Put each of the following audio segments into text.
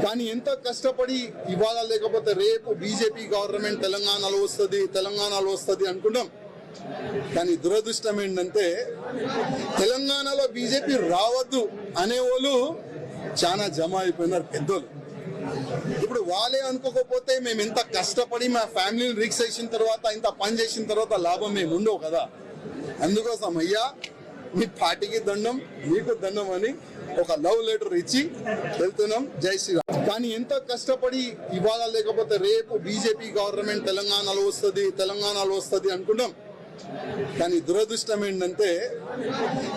కానీ ఎంతో కష్టపడి ఇవాళ లేకపోతే రేపు బీజేపీ గవర్నమెంట్ తెలంగాణలో వస్తుంది అనుకున్నాం. కానీ దురదృష్టం ఏంటంటే తెలంగాణలో బీజేపీ రావద్దు అనేవాళ్ళు చాలా జమ అయిపోయినారు పెద్దోళ్ళు. ఇప్పుడు వాళ్ళే అనుకోకపోతే మేము ఎంత కష్టపడి మా ఫ్యామిలీని రిక్స్ చేసిన తర్వాత ఇంత పని చేసిన తర్వాత లాభం మేము ఉండవు కదా. అందుకోసం అయ్యా మీ పార్టీకి దండం, మీకు దండం అని ఒక లవ్ లెటర్ ఇచ్చి వెళ్తున్నాం. జై శ్రీరామ్. కానీ ఎంతో కష్టపడి ఇవాళ లేకపోతే రేపు బీజేపీ గవర్నమెంట్ తెలంగాణలో వస్తుంది అనుకున్నాం. కానీ దురదృష్టం ఏంటంటే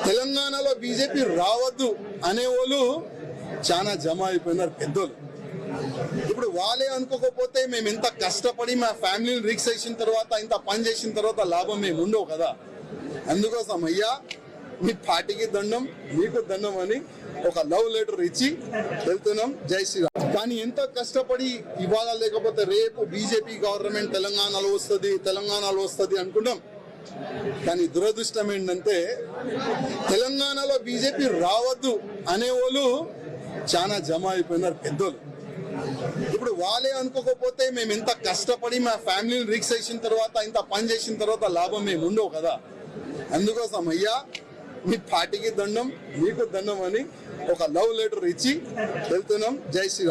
తెలంగాణలో బీజేపీ రావద్దు అనేవాళ్ళు చాలా జమ అయిపోయినారు పెద్దోళ్ళు. ఇప్పుడు వాళ్ళే అనుకోకపోతే మేము ఎంత కష్టపడి మా ఫ్యామిలీని రిక్స్ చేసిన తర్వాత ఇంత పని చేసిన తర్వాత లాభం మేము ఉండవు కదా. అందుకోసం అయ్యా మీ పార్టీకి దండం, మీకు దండం అని ఒక లవ్ లెటర్ ఇచ్చి వెళ్తున్నాం. జై శ్రీరామ్. కానీ ఎంతో కష్టపడి ఇవాళ లేకపోతే రేపు బీజేపీ గవర్నమెంట్ తెలంగాణలో వస్తుంది అనుకున్నాం. కానీ దురదృష్టం ఏంటంటే తెలంగాణలో బీజేపీ రావద్దు అనేవాళ్ళు చాలా జమ అయిపోయినారు పెద్దోళ్ళు. ఇప్పుడు వాళ్ళే అనుకోకపోతే మేము ఎంత కష్టపడి మా ఫ్యామిలీని రిక్స్ చేసిన తర్వాత ఇంత పని చేసిన తర్వాత లాభం మేము ఉండవు కదా. అందుకోసం అయ్యా మీ పార్టీకి దండం, మీకు దండం అని ఒక లవ్ లెటర్ ఇచ్చి వెళ్తున్నాం. జై శ్రీరామ్.